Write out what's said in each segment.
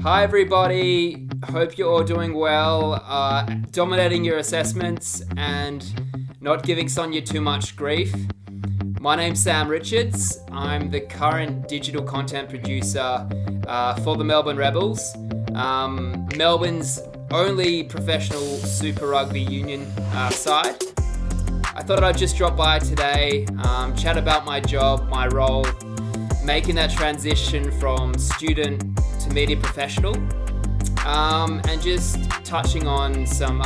Hi everybody, hope you're all doing well, dominating your assessments and not giving Sonia too much grief. My name's Sam Richards. I'm the current digital content producer for the Melbourne Rebels, Melbourne's only professional Super Rugby Union side. I thought I'd just drop by today, chat about my job, my role, making that transition from student to media professional, and just touching on some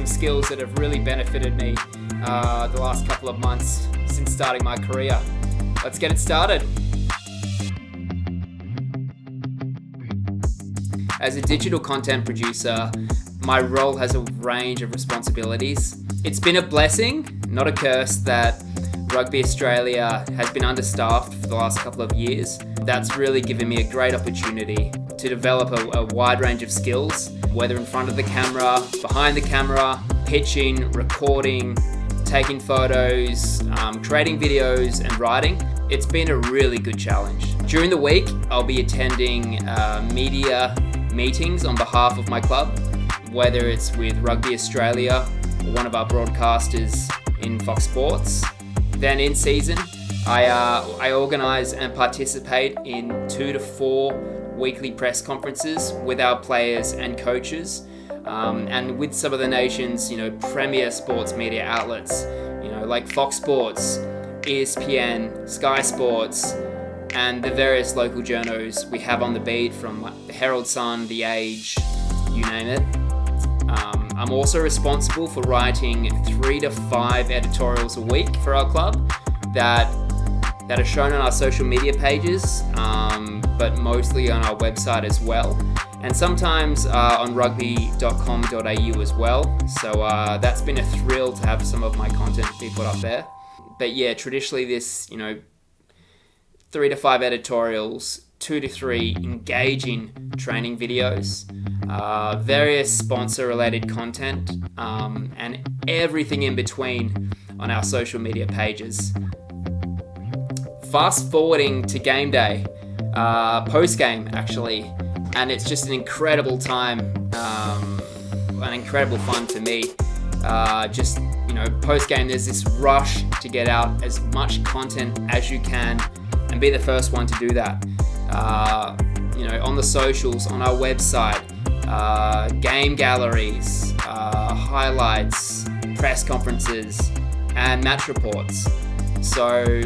skills that have really benefited me the last couple of months since starting my career. Let's get it started. As a digital content producer, my role has a range of responsibilities. It's been a blessing, not a curse, that Rugby Australia has been understaffed for the last couple of years. That's really given me a great opportunity to develop a wide range of skills, whether in front of the camera, behind the camera, pitching, recording, taking photos, creating videos and writing. It's been a really good challenge. During the week, I'll be attending media meetings on behalf of my club, whether it's with Rugby Australia or one of our broadcasters in Fox Sports. Then in season, I organise and participate in 2 to 4 weekly press conferences with our players and coaches, and with some of the nation's premier sports media outlets, like Fox Sports, ESPN, Sky Sports, and the various local journos we have on the beat, from the Herald Sun, The Age, you name it. I'm also responsible for writing 3 to 5 editorials a week for our club that are shown on our social media pages, but mostly on our website as well, and sometimes on rugby.com.au as well. So that's been a thrill to have some of my content be put up there. But yeah, traditionally this 3 to 5 editorials, 2 to 3 engaging training videos, various sponsor-related content, and everything in between on our social media pages. Fast forwarding to game day, post-game actually, and it's just an incredible time, an incredible fun for me. Post-game, there's this rush to get out as much content as you can and be the first one to do that. On the socials, on our website, game galleries, highlights, press conferences, and match reports. So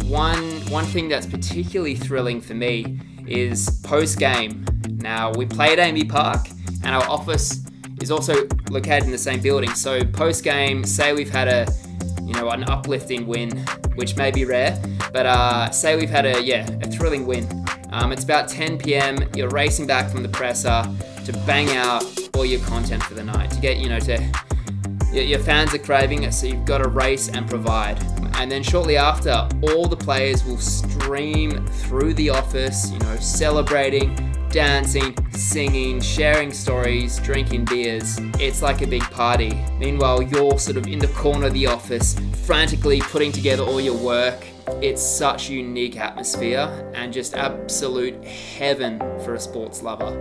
one thing that's particularly thrilling for me is post-game. Now, we play at Amy Park, and our office is also located in the same building. So post-game, say we've had an uplifting win, which may be rare, but say we've had a thrilling win. It's about 10 p.m. You're racing back from the presser to bang out all your content for the night, to get your fans are craving it, so you've got to race and provide. And then shortly after, all the players will stream through the office, celebrating, dancing, singing, sharing stories, drinking beers. It's like a big party. Meanwhile, you're sort of in the corner of the office, frantically putting together all your work. It's such a unique atmosphere and just absolute heaven for a sports lover.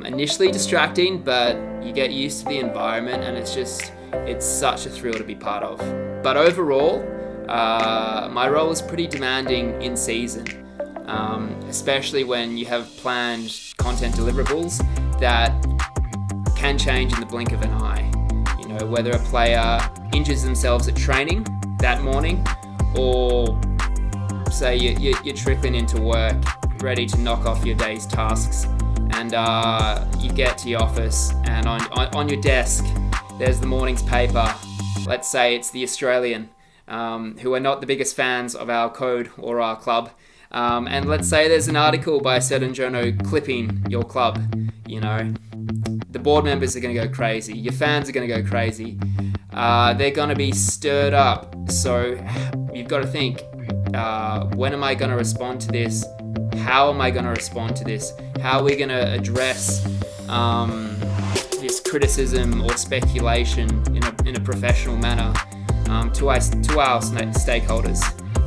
Initially distracting, but you get used to the environment, and it's such a thrill to be part of. But overall, my role is pretty demanding in season, especially when you have planned content deliverables that can change in the blink of an eye. Whether a player injures themselves at training that morning, or say you're trickling into work, ready to knock off your day's tasks, and you get to your office, and on your desk there's the morning's paper. Let's say it's the Australian, who are not the biggest fans of our code or our club, and let's say there's an article by a certain journo clipping your club. The board members are going to go crazy, your fans are going to go crazy, they're going to be stirred up. So you've got to think, when am I going to respond to this? How am I going to respond to this? How are we going to address this criticism or speculation in a professional manner to our stakeholders?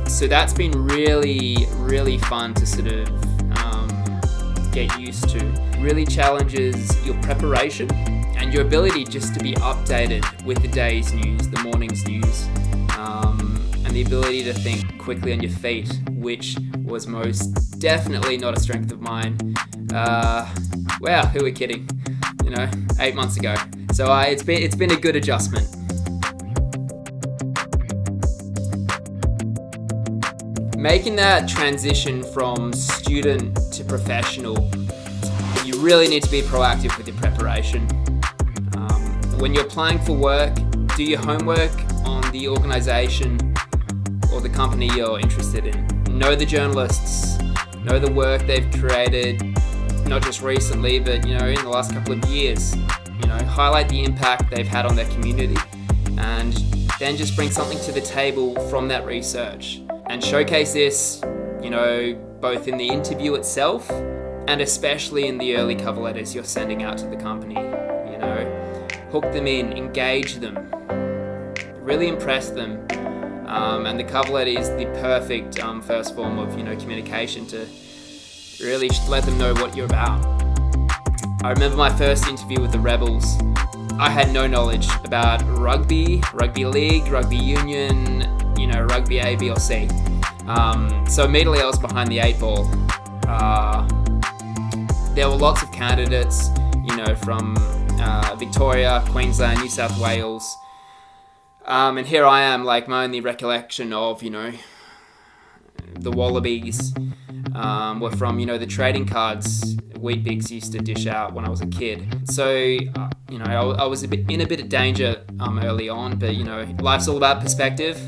So that's been really, really fun to sort of get used to. Really challenges your preparation and your ability just to be updated with the day's news, the morning's news, and the ability to think quickly on your feet, which was most definitely not a strength of mine. Wow, who are we kidding? 8 months ago. So it's been a good adjustment. Making that transition from student to professional, you really need to be proactive with your preparation. When you're applying for work, do your homework on the organization or the company you're interested in. Know the journalists, know the work they've created, not just recently, but in the last couple of years. Highlight the impact they've had on their community, and then just bring something to the table from that research and showcase this, both in the interview itself and especially in the early cover letters you're sending out to the company. Hook them in, engage them, really impress them, and the cover letter is the perfect first form of communication to really let them know what you're about. I remember my first interview with the Rebels. I had no knowledge about rugby league, rugby union, rugby A, B or C. So immediately I was behind the 8 ball. There were lots of candidates, from Victoria, Queensland, New South Wales. And here I am, like my only recollection of, the Wallabies were from, the trading cards Weet-Bix used to dish out when I was a kid. So, I was in a bit of danger early on, but, life's all about perspective.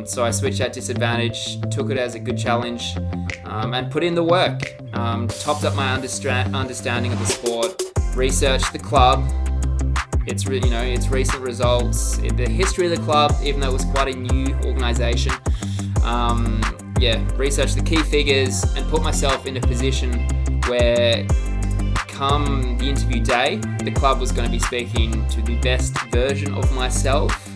So I switched that disadvantage, took it as a good challenge, and put in the work. Topped up my understanding of the sport, researched the club, its recent results, the history of the club, even though it was quite a new organisation. Researched the key figures and put myself in a position where, come the interview day, the club was going to be speaking to the best version of myself,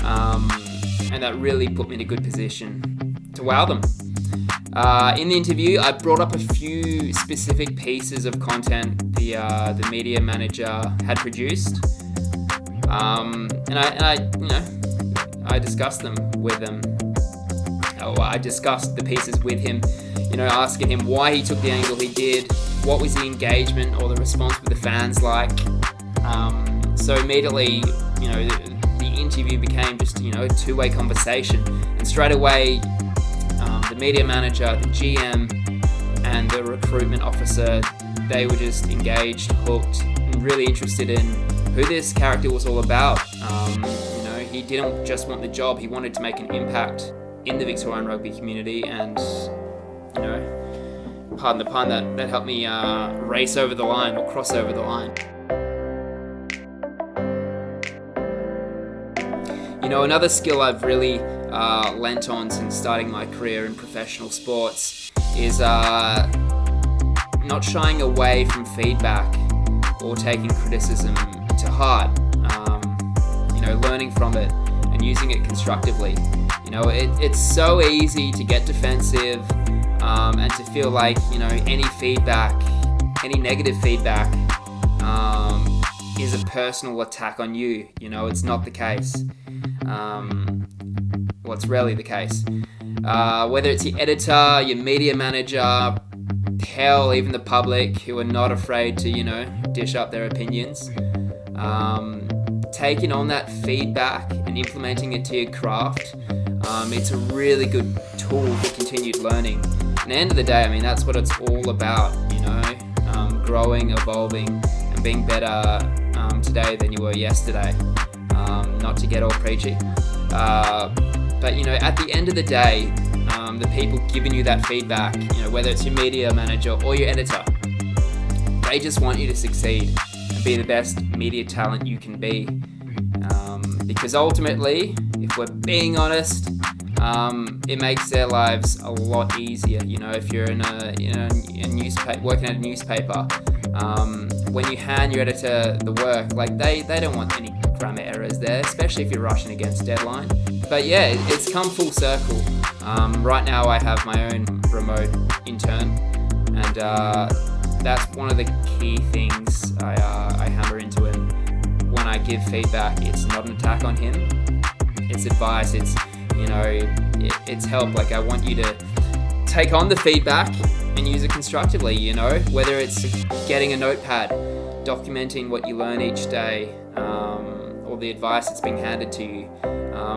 and that really put me in a good position to wow them. In the interview, I brought up a few specific pieces of content the media manager had produced, and I discussed them with them. I discussed the pieces with him, asking him why he took the angle he did, what was the engagement or the response with the fans like. So immediately, the interview became just, a two-way conversation. And straight away, the media manager, the GM, and the recruitment officer, they were just engaged, hooked, and really interested in who this character was all about. He didn't just want the job, he wanted to make an impact in the Victorian rugby community, and pardon the pun, that helped me race over the line or cross over the line. Another skill I've really lent on since starting my career in professional sports is not shying away from feedback or taking criticism to heart. Learning from it and using it constructively. It's so easy to get defensive and to feel like, any feedback, any negative feedback is a personal attack on you. It's not the case. It's rarely the case. Whether it's your editor, your media manager, hell, even the public who are not afraid to, dish up their opinions. Taking on that feedback and implementing it to your craft, it's a really good tool for continued learning. At the end of the day, that's what it's all about, growing, evolving, and being better today than you were yesterday. Not to get all preachy. But, at the end of the day, the people giving you that feedback, whether it's your media manager or your editor, they just want you to succeed and be the best media talent you can be. Because ultimately, if we're being honest, it makes their lives a lot easier. If you're in a newspaper, working at a newspaper, when you hand your editor the work, they don't want any grammar errors there, especially if you're rushing against deadline. But yeah, it's come full circle. Right now I have my own remote intern And that's one of the key things I hammer into him when I give feedback. It's not an attack on him. It's advice. It's, it's help. Like, I want you to take on the feedback and use it constructively, whether it's getting a notepad, documenting what you learn each day, or the advice that's being handed to you.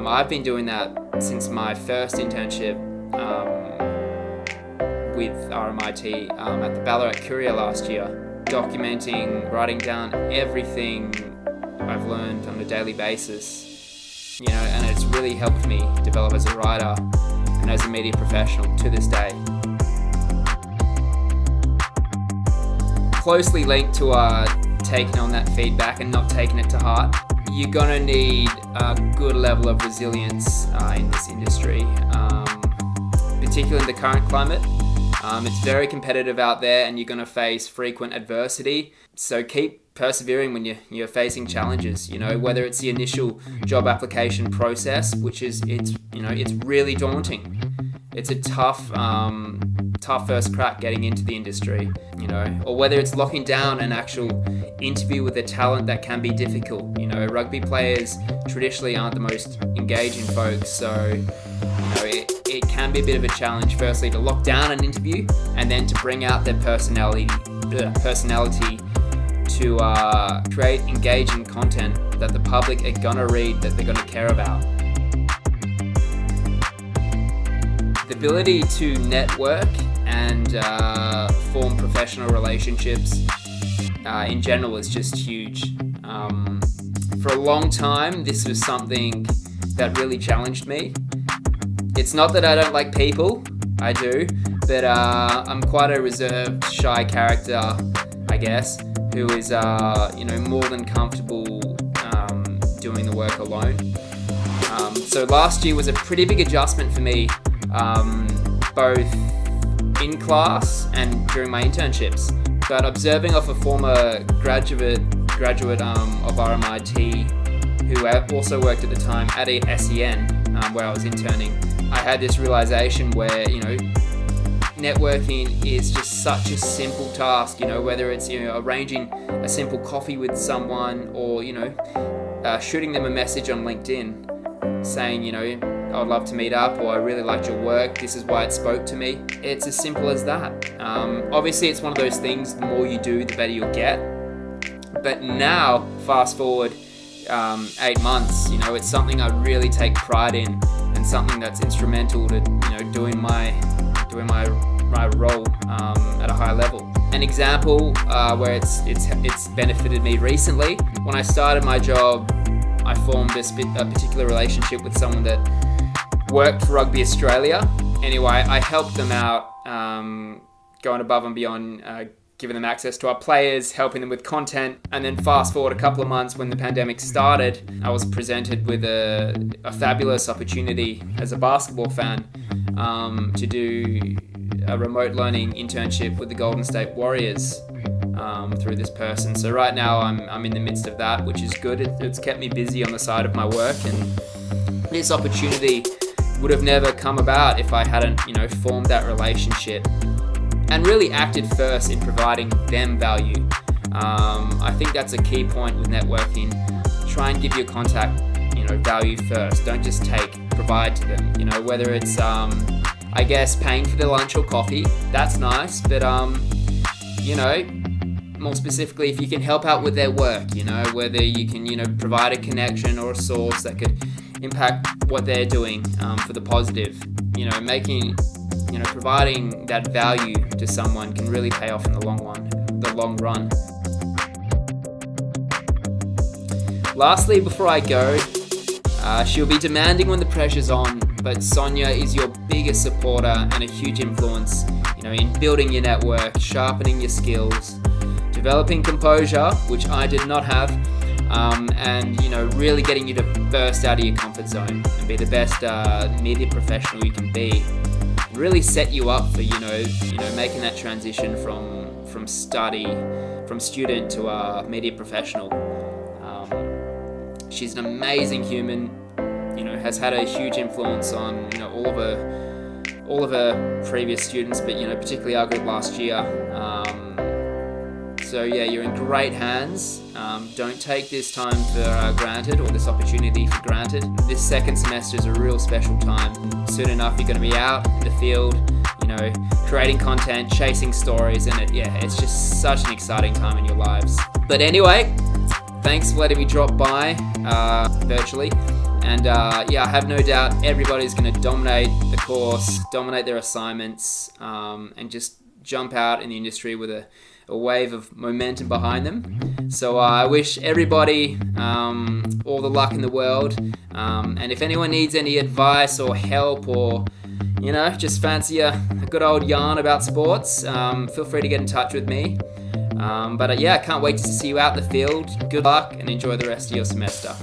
I've been doing that since my first internship with RMIT at the Ballarat Courier last year, documenting, writing down everything I've learned on a daily basis, and it's really helped me develop as a writer and as a media professional to this day. Closely linked to taking on that feedback and not taking it to heart, you're gonna need a good level of resilience in this industry, particularly in the current climate. It's very competitive out there, and you're going to face frequent adversity. So keep persevering when you're facing challenges. Whether it's the initial job application process, which is it's really daunting. It's a tough first crack getting into the industry. Or whether it's locking down an actual interview with a talent that can be difficult. Rugby players traditionally aren't the most engaging folks, so it can be a bit of a challenge, firstly to lock down an interview and then to bring out their personality to create engaging content that the public are gonna read, that they're gonna care about. The ability to network and form professional relationships in general is just huge. For a long time, this was something that really challenged me. It's not that I don't like people, I do, but I'm quite a reserved, shy character, I guess, who is, more than comfortable doing the work alone. So last year was a pretty big adjustment for me, both in class and during my internships. But observing off a former graduate of RMIT, who also worked at the time at a SEN, where I was interning, I had this realization where, networking is just such a simple task, whether it's, arranging a simple coffee with someone or, shooting them a message on LinkedIn saying, I would love to meet up, or I really liked your work, this is why it spoke to me. It's as simple as that. Obviously, it's one of those things, the more you do, the better you'll get. But now, fast forward 8 months, it's something I really take pride in, and something that's instrumental to doing my role at a high level. An example where it's benefited me recently, when I started my job, I formed a particular relationship with someone that worked for Rugby Australia. Anyway, I helped them out, going above and beyond, giving them access to our players, helping them with content. And then fast forward a couple of months, when the pandemic started, I was presented with a fabulous opportunity as a basketball fan to do a remote learning internship with the Golden State Warriors through this person. So right now I'm in the midst of that, which is good. It's kept me busy on the side of my work, and this opportunity would have never come about if I hadn't, formed that relationship and really acted first in providing them value. I think that's a key point with networking. Try and give your contact, value first. Don't just provide to them. Whether it's, I guess, paying for their lunch or coffee, that's nice. But, more specifically, if you can help out with their work, whether you can, provide a connection or a source that could impact what they're doing for the positive, providing that value to someone can really pay off in the long run. Lastly, before I go, she'll be demanding when the pressure's on, but Sonia is your biggest supporter and a huge influence, in building your network, sharpening your skills, developing composure, which I did not have, and really getting you to burst out of your comfort zone and be the best media professional you can be. Really set you up for making that transition from student to media professional. She's an amazing human, has had a huge influence on all of all of our previous students, but particularly our group last year. So yeah, you're in great hands. Don't take this time for granted, or this opportunity for granted. This second semester is a real special time. Soon enough, you're going to be out in the field, creating content, chasing stories, and it's just such an exciting time in your lives. But anyway, thanks for letting me drop by virtually. And I have no doubt everybody's going to dominate the course, dominate their assignments, and just jump out in the industry with a wave of momentum behind them. So I wish everybody all the luck in the world. And if anyone needs any advice or help, or just fancy a good old yarn about sports, feel free to get in touch with me. I can't wait to see you out in the field. Good luck and enjoy the rest of your semester.